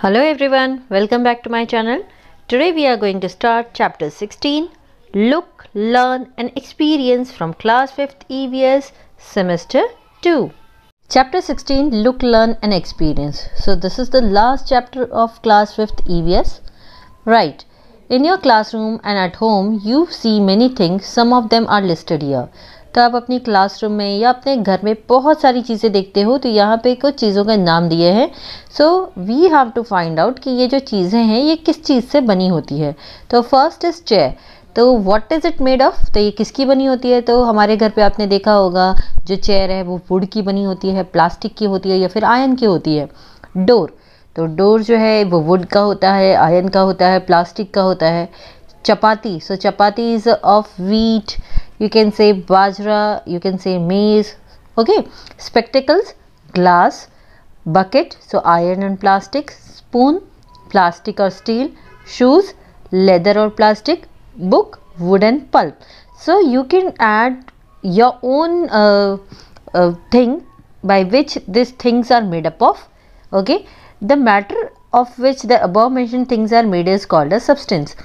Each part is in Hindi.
Hello everyone, welcome back to my channel. Today we are going to start chapter 16, Look, Learn and Experience from class 5th EVS semester 2. Chapter 16, Look, Learn and Experience. So this is the last chapter of class 5th EVS. Right. In your classroom and at home you see many things, some of them are listed here. तो आप अपनी क्लासरूम में या अपने घर में बहुत सारी चीज़ें देखते हो, तो यहाँ पे कुछ चीज़ों के नाम दिए हैं. So we have to find out कि ये जो चीज़ें हैं ये किस चीज़ से बनी होती है. तो फर्स्ट इज चेयर. तो what is it made of, तो ये किसकी बनी होती है. तो हमारे घर पे आपने देखा होगा जो चेयर है वो वुड की बनी होती है, प्लास्टिक की होती है या फिर आयरन की होती है. डोर, तो डोर जो है वो वुड का होता है, आयरन का होता है, प्लास्टिक का होता है. Chapati, so chapati is of wheat, you can say bajra, you can say maize. Okay. Spectacles, glass. Bucket, so iron and plastic. Spoon, plastic or steel. Shoes, leather or plastic. Book, wood and pulp. So you can add your own thing by which these things are made up of. Okay. The matter of which the above mentioned things are made is called a substance.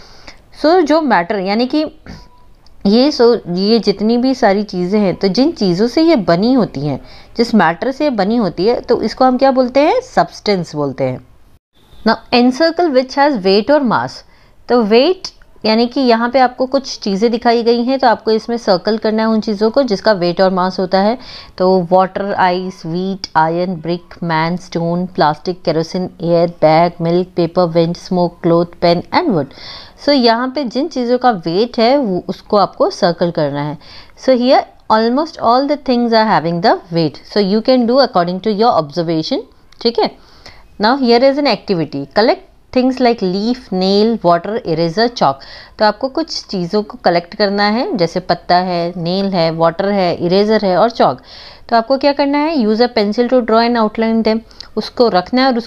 So जो matter यानी कि ये जितनी भी सारी चीज़ें हैं, तो जिन चीज़ों से ये बनी होती हैं, जिस मैटर से ये बनी होती है, तो इसको हम क्या बोलते हैं, सब्सटेंस बोलते हैं. Now encircle which has wait और मास. तो वेट यानी कि यहाँ पे आपको कुछ चीज़ें दिखाई गई हैं, तो आपको इसमें सर्कल करना है उन चीज़ों को जिसका वेट और मास होता है. तो water, ice, wheat, iron, brick, man, stone, plastic, kerosene, air, bag, milk, paper, wind, smoke, cloth, pen and wood. So यहाँ पे जिन चीज़ों का वेट है वो उसको आपको सर्कल करना है. So here almost all the things are having the weight, so you can do according to your observation. ठीक है. Now here is an activity. Collect things like leaf, nail, water, eraser, chalk. तो आपको कुछ चीज़ों को कलेक्ट करना है, जैसे पत्ता है, नेल है, वाटर है, इरेजर है और चॉक. तो आपको क्या करना है, use a pencil to draw and outline them. उसको रखना है और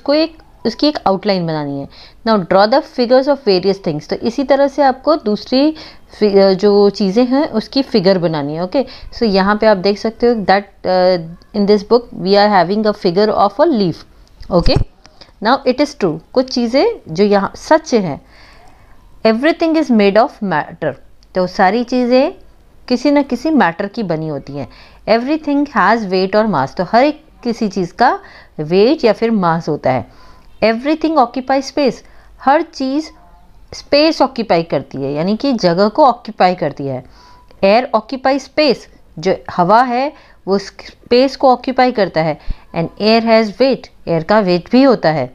उसकी एक आउटलाइन बनानी है. Now draw the figures of various things. तो इसी तरह से आपको दूसरी जो चीज़ें हैं उसकी फिगर बनानी है. ओके. सो यहाँ पे आप देख सकते हो that in this book we are having a figure of a leaf. Okay. Now it is true, कुछ चीज़ें जो यहाँ सच है, everything is made of matter. तो सारी चीज़ें किसी न किसी मैटर की बनी होती हैं. एवरीथिंग हैज़ वेट और मास. तो हर एक किसी चीज़ का वेट या फिर मास होता है. Everything occupy space. हर चीज़ स्पेस ऑक्यूपाई करती है, यानी कि जगह को ऑक्यूपाई करती है. एयर ऑक्यूपाई स्पेस, जो हवा है वो स्पेस को ऑक्यूपाई करता है. And air has weight, air का वेट भी होता है.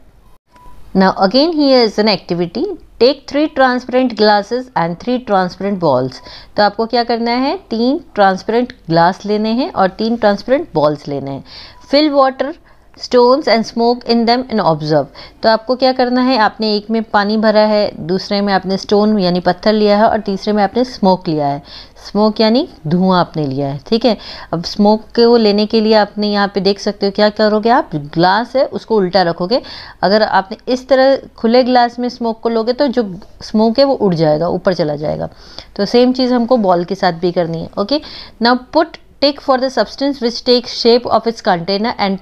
Now again here is an activity. Take 3 transparent glasses and 3 transparent balls. तो आपको क्या करना है, 3 ट्रांसपेरेंट ग्लास लेने हैं और 3 ट्रांसपेरेंट बॉल्स लेने हैं. Fill water, stones and smoke in them and observe. तो आपको क्या करना है, आपने एक में पानी भरा है, दूसरे में आपने स्टोन यानी पत्थर लिया है और तीसरे में आपने स्मोक लिया है. स्मोक यानी धुआं आपने लिया है. ठीक है. अब स्मोक को लेने के लिए आपने यहाँ पे देख सकते हो क्या करोगे, आप ग्लास है उसको उल्टा रखोगे. अगर आपने इस तरह खुले ग्लास में स्मोक को लोगे तो जो स्मोक है वो उड़ जाएगा, ऊपर चला जाएगा. तो सेम चीज़ हमको बॉल के साथ भी करनी है. Okay. Now put tick for the substance which take shape of its container and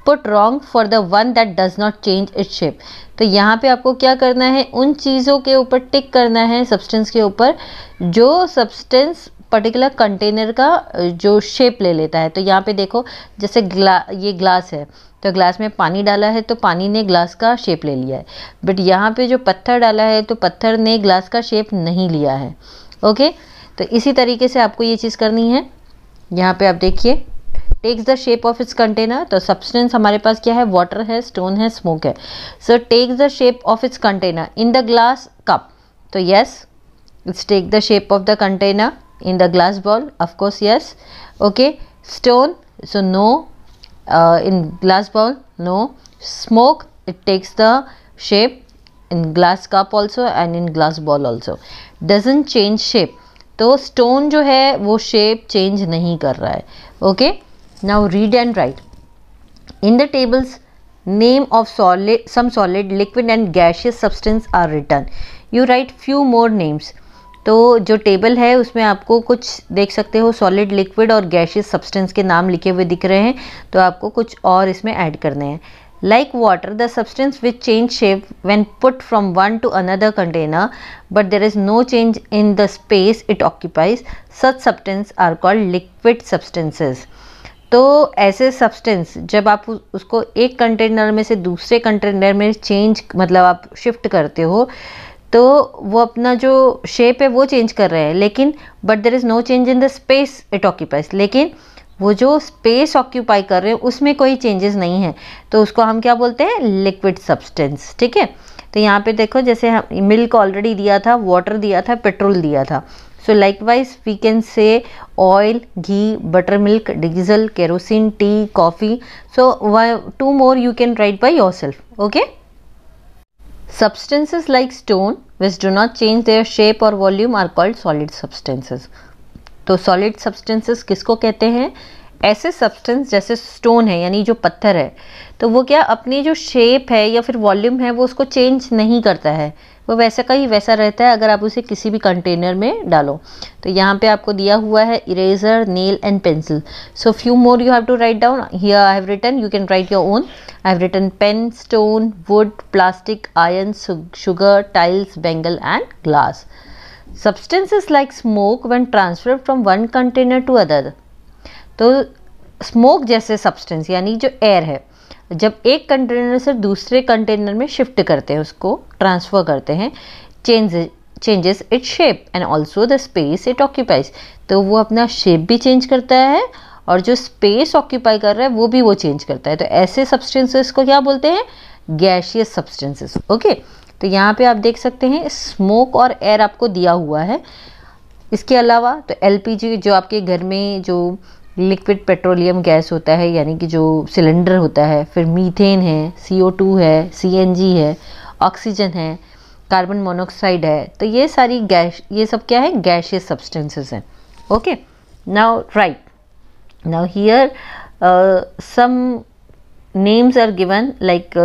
put wrong for the one that does not change its shape. तो यहाँ पे आपको क्या करना है, उन चीज़ों के ऊपर टिक करना है, सब्सटेंस के ऊपर, जो सब्सटेंस पर्टिकुलर कंटेनर का जो शेप ले लेता है. तो यहाँ पे देखो, जैसे ये ग्लास है, तो ग्लास में पानी डाला है तो पानी ने ग्लास का शेप ले लिया है. बट यहाँ पे जो पत्थर डाला है तो पत्थर ने ग्लास का शेप नहीं लिया है. ओके. तो इसी तरीके से आपको ये चीज़ करनी है. यहाँ पे आप देखिए, takes the shape of its container. तो सब्सटेंस हमारे पास क्या है, वाटर है, स्टोन है, स्मोक है. So takes the shape of its container in the glass cup. तो yes, it's take the shape of the container in the glass ball. Of course yes. Okay. Stone, so no. In glass ball no. Smoke, it takes the shape in glass cup also and in glass ball also. Doesn't change shape. तो स्टोन जो है वो शेप चेंज नहीं कर रहा है. Okay. Now read and write. In the tables, name of some solid, liquid and gaseous substance are written. You write few more names. तो जो टेबल है उसमें आपको कुछ देख सकते हो, सॉलिड, लिक्विड और गैशियस सब्सटेंस के नाम लिखे हुए दिख रहे हैं. तो आपको कुछ और इसमें ऐड करने हैं. Like water, the substance which change shape when put from one to another container, but there is no change in the space it occupies. Such substance are called liquid substances. तो ऐसे सब्सटेंस जब आप उसको एक कंटेनर में से दूसरे कंटेनर में चेंज मतलब आप शिफ्ट करते हो, तो वो अपना जो शेप है वो चेंज कर रहे हैं, लेकिन but there is no change in the space it occupies, लेकिन वो जो स्पेस ऑक्यूपाई कर रहे हैं उसमें कोई चेंजेस नहीं है, तो उसको हम क्या बोलते हैं, लिक्विड सब्सटेंस। ठीक है, तो यहाँ पे देखो जैसे हम मिल्क ऑलरेडी दिया था, वाटर दिया था, पेट्रोल दिया था। So likewise we can say oil, ghee, butter milk, diesel, kerosene, tea, coffee. So 2 more you can write by yourself. Okay. Substances like stone which do not change their shape or volume are called solid substances. तो सॉलिड सब्सटेंसेस किसको कहते हैं, ऐसे सब्सटेंस जैसे स्टोन है यानी जो पत्थर है, तो वो क्या अपनी जो शेप है या फिर वॉल्यूम है वो उसको चेंज नहीं करता है, वो वैसा का ही वैसा रहता है अगर आप उसे किसी भी कंटेनर में डालो। तो यहाँ पे आपको दिया हुआ है eraser, nail and pencil. So few more you have to write down here. I have written, you can write your own. I have written pen, stone, wood, plastic, iron, sugar, tiles, bangle and glass. Substances like smoke when transferred from one container to other. तो स्मोक जैसे सब्सटेंस यानी जो एयर है, जब एक कंटेनर से दूसरे कंटेनर में शिफ्ट करते हैं, उसको ट्रांसफ़र करते हैं, changes its shape and also the space it occupies. तो वो अपना शेप भी चेंज करता है और जो स्पेस ऑक्यूपाई कर रहा है वो भी वो चेंज करता है। तो ऐसे सब्सटेंसेस को क्या बोलते हैं, गैशियस सब्सटेंसेस। ओके, तो यहाँ पे आप देख सकते हैं स्मोक और एयर आपको दिया हुआ है। इसके अलावा तो एलपीजी जो आपके घर में जो लिक्विड पेट्रोलियम गैस होता है यानी कि जो सिलेंडर होता है, फिर मीथेन है, CO2 है, CNG है, ऑक्सीजन है, कार्बन मोनोऑक्साइड है, तो ये सारी गैस, ये सब क्या है, गैशियस सब्सटेंसेस हैं। Okay, now right, now here some names are given like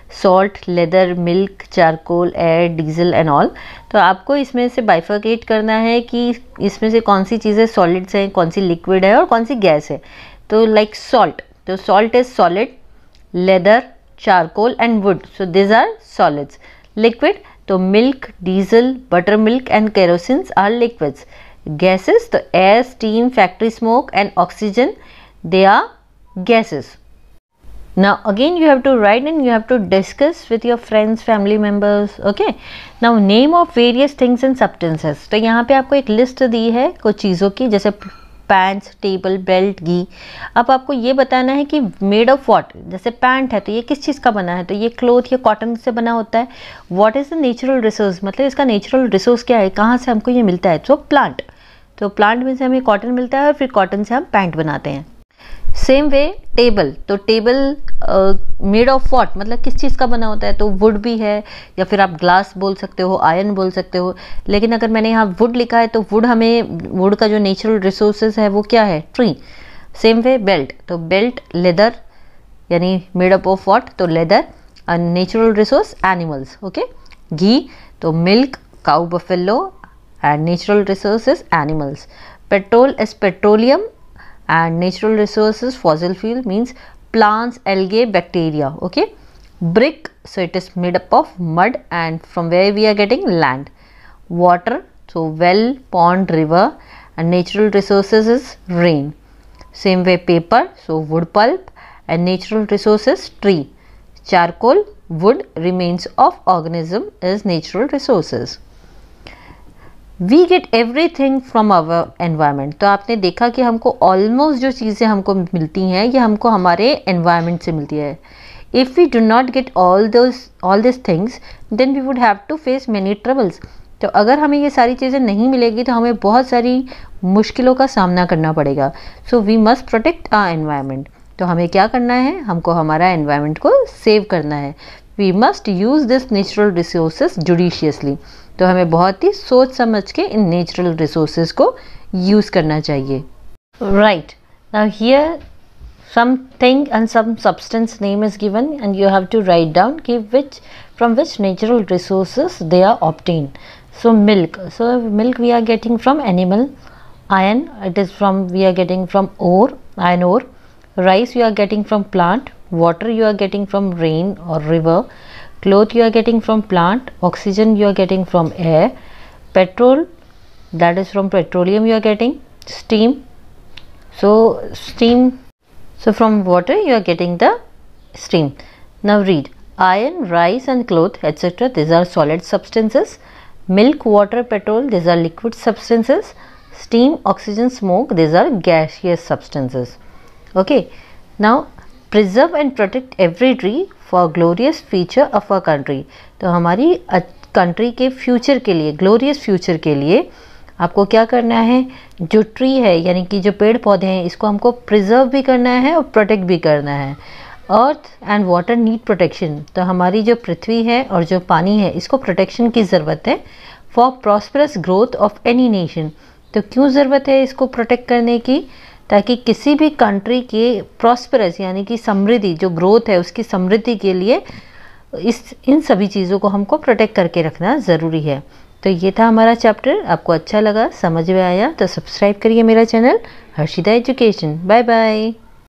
salt, leather, milk, charcoal, air, diesel and all। तो आपको इसमें से बाइफरकेट करना है कि इसमें से कौन सी चीज़ें सॉलिड्स हैं, कौन सी लिक्विड है और कौन सी गैस है। तो लाइक सॉल्ट, तो salt is solid, leather, charcoal and wood, so this are solids. Liquid तो milk, diesel, buttermilk and kerosenes are liquids. Gases तो air, steam, factory smoke and oxygen, they are gases. Now again you have to write and you have to discuss with your friends, family members. Okay, now name of various things and substances। तो यहाँ पे आपको एक लिस्ट दी है कुछ चीज़ों की, जैसे पैंट्स, टेबल, बेल्ट, घी। अब आपको ये बताना है कि मेड ऑफ व्हाट, जैसे पैंट है तो ये किस चीज़ का बना है, तो ये क्लोथ या कॉटन से बना होता है। What is the natural resource, मतलब इसका नेचुरल रिसोर्स क्या है, कहाँ से हमको ये मिलता है, तो प्लांट। तो प्लांट में से हमें कॉटन मिलता है और फिर कॉटन से हम पैंट बनाते हैं। सेम वे टेबल, तो टेबल मेड ऑफ व्हाट, मतलब किस चीज़ का बना होता है, तो वुड भी है या फिर आप ग्लास बोल सकते हो, आयरन बोल सकते हो, लेकिन अगर मैंने यहाँ वुड लिखा है तो वुड हमें, वुड का जो नेचुरल रिसोर्सेज है वो क्या है, ट्री। सेम वे बेल्ट, तो बेल्ट लेदर यानी मेड अप ऑफ व्हाट, तो leather, natural resource animals. Okay, ghee तो milk, cow, buffalo and natural resources animals. Petrol is petroleum and natural resources fossil fuel means plants, algae, bacteria. Okay, brick, so it is made up of mud and from where we are getting land. Water, so well, pond, river, and natural resources is rain. Same way paper, so wood pulp and natural resources tree. Charcoal, wood, remains of organism is natural resources. We get everything from our environment, तो आपने देखा कि हमको ऑलमोस्ट जो चीज़ें हमको मिलती हैं ये हमको हमारे एनवायरमेंट से मिलती है। If we do not get all this things then we would have to face many troubles. तो अगर हमें ये सारी चीज़ें नहीं मिलेगी तो हमें बहुत सारी मुश्किलों का सामना करना पड़ेगा। So we must protect our environment. तो हमें क्या करना है, हमको हमारा एनवायरमेंट को सेव करना है। We must use this natural resources judiciously, तो हमें बहुत ही सोच समझ के इन नेचुरल रिसोर्सेज को यूज़ करना चाहिए। Right, now here something and some substance name is given and you have to write down कि which from which natural resources they are obtain. So milk, so milk we are getting from animal. Iron, it is from, we are getting from ore, iron ore. Rice we are getting from plant, water you are getting from rain or river, cloth you are getting from plant, oxygen you are getting from air, petrol that is from petroleum you are getting, steam, so from water you are getting the steam. Now read, iron, rice and cloth etc. these are solid substances. Milk, water, petrol these are liquid substances. Steam, oxygen, smoke these are gaseous substances. Okay, now preserve and protect every tree for glorious future of our country. तो हमारी कंट्री के फ्यूचर के लिए, ग्लोरियस फ्यूचर के लिए आपको क्या करना है, जो ट्री है यानी कि जो पेड़ पौधे हैं इसको हमको प्रिजर्व भी करना है और प्रोटेक्ट भी करना है. Earth and water need protection. तो हमारी जो पृथ्वी है और जो पानी है इसको प्रोटेक्शन की ज़रूरत है. For prosperous growth of any nation. तो क्यों ज़रूरत है इसको प्रोटेक्ट करने की, ताकि किसी भी कंट्री के प्रॉस्परस यानी कि समृद्धि, जो ग्रोथ है उसकी समृद्धि के लिए इन सभी चीज़ों को हमको प्रोटेक्ट करके रखना ज़रूरी है. तो ये था हमारा चैप्टर. आपको अच्छा लगा, समझ में आया तो सब्सक्राइब करिए मेरा channel Harshita education. Bye bye.